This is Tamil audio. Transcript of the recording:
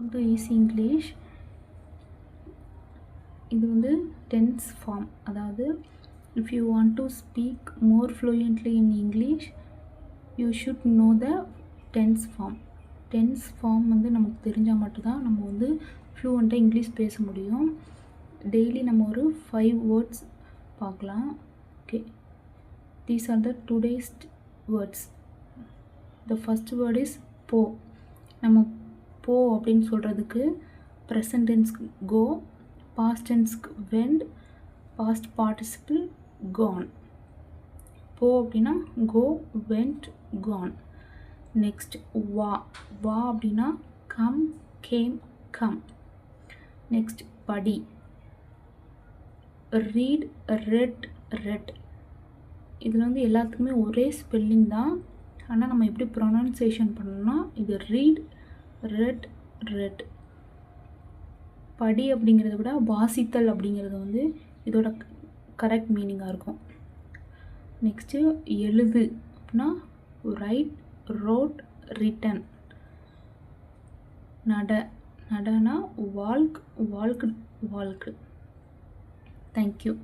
Welcome to Easy English. இது வந்து tense form. அதாவது if you want to speak more fluently in English, you should know the tense form. tense form வந்து நமக்கு தெரிஞ்சால் மட்டும்தான் நம்ம வந்து ஃப்ளூவெண்ட்டாக இங்கிலீஷ் பேச முடியும். டெய்லி நம்ம ஒரு 5 வேர்ட்ஸ் பார்க்கலாம். Okay, these are the today's words. The first word is po. நம்ம போ அப்படின்னு சொல்கிறதுக்கு ப்ரெசன்ட் டென்ஸ்க்கு கோ, பாஸ்ட் டென்ஸ்க்கு வெண்ட், பாஸ்ட் பார்ட்டிசிபிள் கான். போ அப்படின்னா கோ, வெண்ட், கான். நெக்ஸ்ட் வா. வா அப்படின்னா கம், கேம், கம். நெக்ஸ்ட் படி. Read, read, read. இதில் வந்து எல்லாத்துக்குமே ஒரே ஸ்பெல்லிங் தான். ஆனால் நம்ம எப்படி ப்ரொனன்சியேஷன் பண்ணணும்னா இது ரீட், ரெட், ரெட். படி அப்படிங்கிறத விட வாசித்தல் அப்படிங்கிறது வந்து இதோட கரெக்ட் மீனிங்காக இருக்கும். நெக்ஸ்ட்டு எழுது அப்படின்னா ரைட், ரோட், ரிட்டன். நட. நடனா வால்க், வால்க், வால்க்கு. தேங்க்யூ.